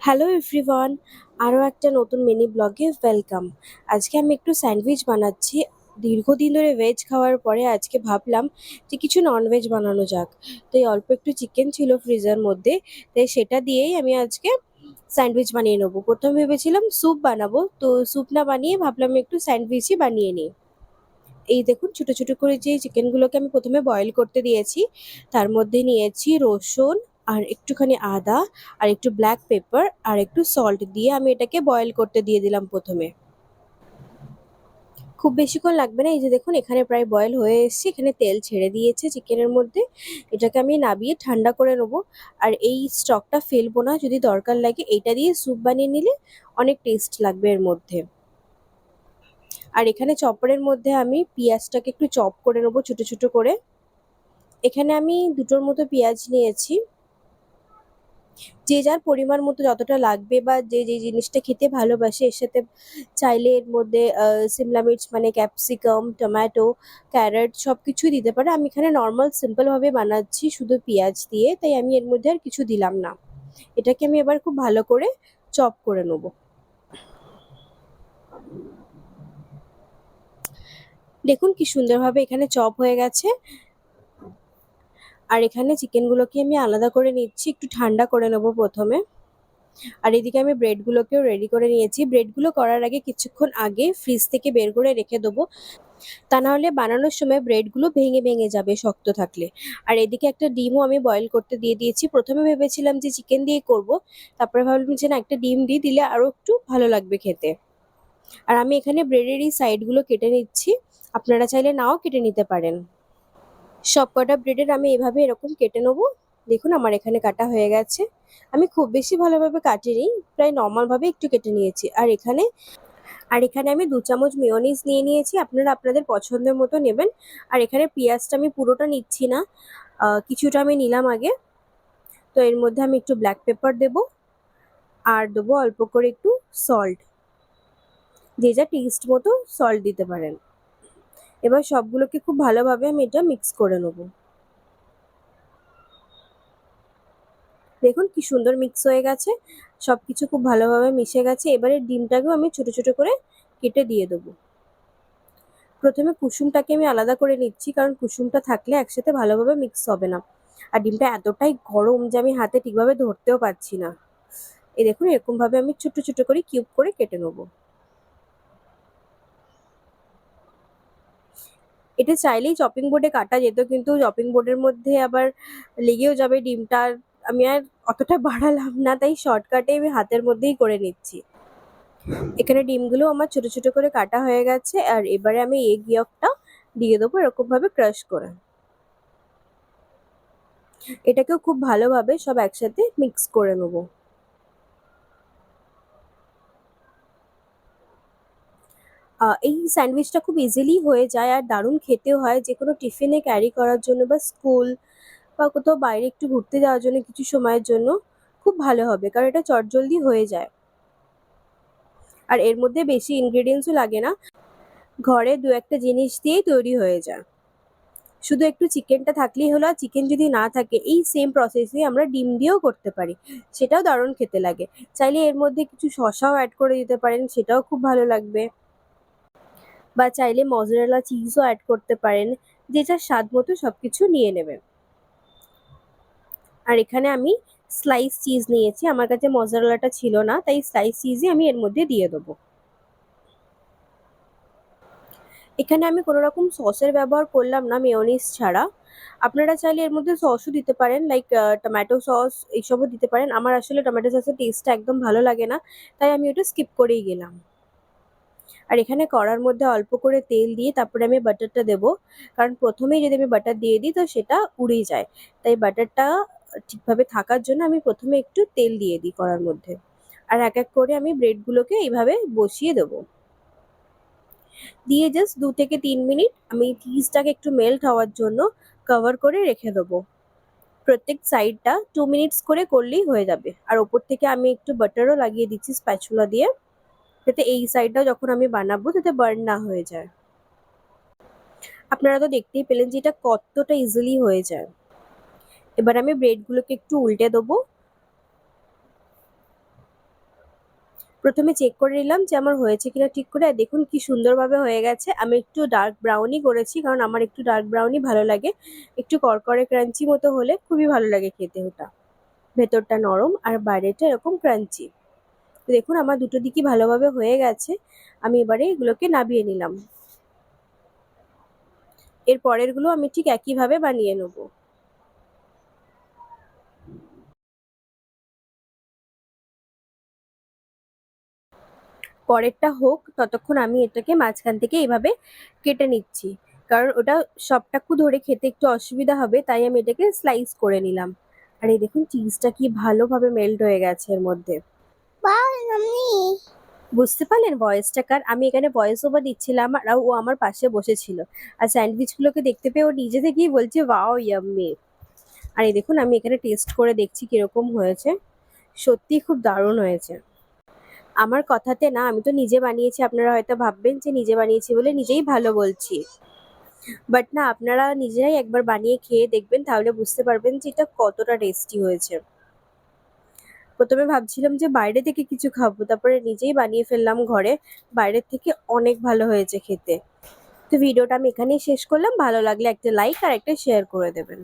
Hello everyone, আরও একটা নতুন মিনি ব্লগে ওয়েলকাম। আজকে আমি একটু স্যান্ডউইচ বানাচ্ছি। দীর্ঘদিন ধরে ভেজ খাওয়ার পরে আজকে ভাবলাম যে কিছু ননভেজ বানানো যাক। তো এই অল্প একটু চিকেন ছিল ফ্রিজের মধ্যে, তাই সেটা দিয়েই আমি আজকে স্যান্ডউইচ বানিয়ে নেবো। প্রথমে ভেবেছিলাম স্যুপ বানাবো, তো স্যুপ না বানিয়ে ভাবলাম একটু স্যান্ডউইচই বানিয়ে নিই। এই দেখুন, ছোট ছোট করে যে চিকেনগুলোকে আমি প্রথমে বয়েল করতে দিয়েছি, তার মধ্যে নিয়েছি রসুন আর একটুখানি আদা আর একটু ব্ল্যাক পেপার আর একটু সল্ট দিয়ে আমি এটাকে বয়েল করতে দিয়ে দিলাম প্রথমে। খুব বেশিক্ষণ লাগবে না। এই যে দেখুন, এখানে প্রায় বয়েল হয়ে এসেছে, এখানে তেল ছেড়ে দিয়েছে চিকেনের মধ্যে। এটাকে আমি নাবিয়ে ঠান্ডা করে নেবো। আর এই স্টকটা ফেলবো না, যদি দরকার লাগে এইটা দিয়ে স্যুপ বানিয়ে নিলে অনেক টেস্ট লাগবে এর মধ্যে। আর এখানে চপারের মধ্যে আমি পেঁয়াজটাকে একটু চপ করে নেবো ছোট ছোট করে। এখানে আমি দুটোর মতো পেঁয়াজ নিয়েছি। যে যার পরিমাণ মতো যতটা লাগবে বা যে যে জিনিসটা খেতে ভালোবাসে, এর সাথে চাইলে এর মধ্যে সিমলা মির্চ মানে ক্যাপসিকাম, টমেটো, ক্যারট সবকিছুই দিতে পারে। আমি এখানে নর্মাল সিম্পল ভাবে বানাচ্ছি শুধু পেঁয়াজ দিয়ে, তাই আমি এর মধ্যে আর কিছু দিলাম না। এটাকে আমি এবার খুব ভালো করে চপ করে নেবো। দেখুন কি সুন্দরভাবে এখানে চপ হয়ে গেছে। আর এখানে চিকেনগুলোকে আমি আলাদা করে নিচ্ছি, একটু ঠান্ডা করে নেবো প্রথমে। আর এদিকে আমি ব্রেডগুলোকেও রেডি করে নিয়েছি। ব্রেডগুলো করার আগে কিছুক্ষণ আগে ফ্রিজ থেকে বের করে রেখে দেবো, তা না হলে বানানোর সময় ব্রেডগুলো ভেঙে ভেঙে যাবে শক্ত থাকলে। আর এদিকে একটা ডিমও আমি বয়েল করতে দিয়ে দিয়েছি। প্রথমে ভেবেছিলাম যে চিকেন দিয়ে করব, তারপরে ভাবলাম যে না, একটা ডিম দিয়ে দিলে আরও একটু ভালো লাগবে খেতে। আর আমি এখানে ব্রেডের এই সাইডগুলো কেটে নিচ্ছি, আপনারা চাইলে নাও কেটে নিতে পারেন। সব কটা ব্রেডের আমি এভাবে এরকম কেটে নেবো। দেখুন আমার এখানে কাটা হয়ে গেছে। আমি খুব বেশি ভালোভাবে কাটিনি, প্রায় নর্মাল ভাবে একটু কেটে নিয়েছি। আর এখানে আমি 2 চামচ মেয়োনিজ নিয়ে নিয়েছি, আপনারা আপনাদের পছন্দের মতো নেবেন। আর এখানে পেঁয়াজটা আমি পুরোটা নিচ্ছি না, কিছুটা আমি নিলাম আগে। তো এর মধ্যে আমি একটু ব্ল্যাক পেপার দেবো, আর দেবো অল্প করে একটু সল্ট। যে যা টেস্ট মতো সল্ট দিতে পারেন। এবার সবগুলোকে খুব ভালোভাবে আমি এটা মিক্স করে নেবো। দেখুন কি সুন্দর মিক্স হয়ে গেছে, সবকিছু খুব ভালোভাবে মিশে গেছে। এবারে ডিমটাকেও আমি ছোট ছোট করে কেটে দিয়ে দেবো। প্রথমে কুসুমটাকে আমি আলাদা করে নিচ্ছি, কারণ কুসুমটা থাকলে একসাথে ভালোভাবে মিক্স হবে না। আর ডিমটা এতটাই গরম যে আমি হাতে ঠিকভাবে ধরতেও পারছি না। এই দেখুন, এরকম ভাবে আমি ছোট ছোট করে কিউব করে কেটে নেবো। এটা চাইলেই চপিং বোর্ডে কাটা যেত, কিন্তু চপিং বোর্ডের মধ্যে আবার লেগেও যাবে ডিমটা। আর আমি আর অতটা বাড়ালাম না, তাই শর্টকাটে আমি হাতের মধ্যেই করে নিচ্ছি। এখানে ডিমগুলো আমার ছোট ছোট করে কাটা হয়ে গেছে। আর এবারে আমি এগ ইয়কটা দিয়ে দেবো এরকম ভাবে ক্রাশ করে। এটাকেও খুব ভালোভাবে সব একসাথে মিক্স করে নেবো। এই স্যান্ডউইচটা খুব ইজিলি হয়ে যায় আর দারুণ খেতেও হয়। যে কোনো টিফিনে ক্যারি করার জন্য বা স্কুল বা কোথাও বাইরে একটু ঘুরতে যাওয়ার জন্য কিছু সময়ের জন্য খুব ভালো হবে, কারণ এটা চটজলদি হয়ে যায়। আর এর মধ্যে বেশি ইনগ্রেডিয়েন্টসও লাগে না, ঘরে দু একটা জিনিস দিয়েই তৈরি হয়ে যায়। শুধু একটু চিকেনটা থাকলেই হলো। আর চিকেন যদি না থাকে, এই সেম প্রসেসে আমরা ডিম দিয়েও করতে পারি, সেটাও দারুণ খেতে লাগে। চাইলে এর মধ্যে কিছু শসাও অ্যাড করে দিতে পারেন, সেটাও খুব ভালো লাগবে। বা চাইলে মজরেলা চিজও অ্যাড করতে পারেন, যে যার স্বাদ মতো সবকিছু নিয়ে নেবেন। আর এখানে আমি স্লাইস চিজ নিয়েছি, আমার কাছে মজরেলাটা ছিল না, তাই স্লাইস চিজই আমি এর মধ্যে দিয়ে দেবো। এখানে আমি কোনো রকম সসের ব্যবহার করলাম না মেয়োনিজ ছাড়া। আপনারা চাইলে এর মধ্যে সসও দিতে পারেন, লাইক টমেটো সস এইসবও দিতে পারেন। আমার আসলে টমেটো সসের টেস্টটা একদম ভালো লাগে না, তাই আমি ওটা স্কিপ করেই গেলাম। আর এখানে কড়ার মধ্যে অল্প করে তেল দিয়ে তারপরে আমি বাটারটা দেবো, কারণ প্রথমেই যদি আমি বাটার দিয়ে দিই তো সেটা উড়ে যায়। তাই বাটারটা ঠিকভাবে থাকার জন্য আমি প্রথমে একটু তেল দিয়ে দিই কড়ার মধ্যে। আর এক এক করে আমি ব্রেডগুলোকে এইভাবে বসিয়ে দেবো। দিয়ে জাস্ট 2 থেকে 3 মিনিট আমি চিজটাকে একটু মেল্ট হওয়ার জন্য কভার করে রেখে দেবো। প্রত্যেক সাইডটা 2 মিনিটস করে করলেই হয়ে যাবে। আর ওপর থেকে আমি একটু বাটারও লাগিয়ে দিচ্ছি স্প্যাচুলা দিয়ে, যাতে এই সাইডটাও যখন আমি বানাবো যাতে বার্ন না হয়ে যায়। আপনারা তো দেখতেই পেলেন যে এটা কতটা ইজিলি হয়ে যায়। এবার আমি ব্রেডগুলোকে একটু উল্টে দেবো। প্রথমে চেক করে নিলাম যে আমার হয়েছে কিনা ঠিক করে। আর দেখুন কি সুন্দরভাবে হয়ে গেছে। আমি একটু ডার্ক ব্রাউনই করেছি, কারণ আমার একটু ডার্ক ব্রাউনই ভালো লাগে। একটু করকরে ক্রাঞ্চি মতো হলে খুবই ভালো লাগে খেতে ওটা। ভেতরটা নরম আর বাইরেটা এরকম ক্রাঞ্চি। দেখুন আমার দুটো দিকই ভালোভাবে হয়ে গেছে। আমি এবারে এগুলোকে নামিয়ে নিলাম। এর পরেরগুলো আমি ঠিক একইভাবে বানিয়ে নেব। পরেরটা হোক ততক্ষণ আমি এটাকে মাঝখান থেকে এইভাবে কেটে নিচ্ছি, কারণ ওটা সবটাকু ধরে খেতে একটু অসুবিধা হবে, তাই আমি এটাকে স্লাইস করে নিলাম। আর এই দেখুন চিজটা কি ভালোভাবে মেল্ট হয়ে গেছে এর মধ্যে। বুঝতে পারলেন ভয়েসটা কার? আমি এখানে ভয়েস ওভার দিচ্ছিলাম আর ও আমার পাশে বসেছিল। আর স্যান্ডউইচ গুলোকে দেখতে পেয়ে ও নিজে থেকেই বলছে ওয়াও ইয়াম্মি। আর এই দেখুন আমি এখানে টেস্ট করে দেখছি কিরকম হয়েছে। সত্যি খুব দারুণ হয়েছে। আমার কথাতে না, আমি তো নিজে বানিয়েছি, আপনারা হয়তো ভাববেন যে নিজে বানিয়েছি বলে নিজেই ভালো বলছি। বাট না, আপনারা নিজেরাই একবার বানিয়ে খেয়ে দেখবেন, তাহলে বুঝতে পারবেন যে এটা কতটা টেস্টি হয়েছে। প্রথমে ভাবছিলাম যে বাইরে থেকে কিছু খাবো, তারপরে নিজেই বানিয়ে ফেললাম ঘরে। বাইরের থেকে অনেক ভালো হয়েছে খেতে। তো ভিডিওটা আমি এখানেই শেষ করলাম। ভালো লাগলে একটা লাইক আর একটা শেয়ার করে দেবেন।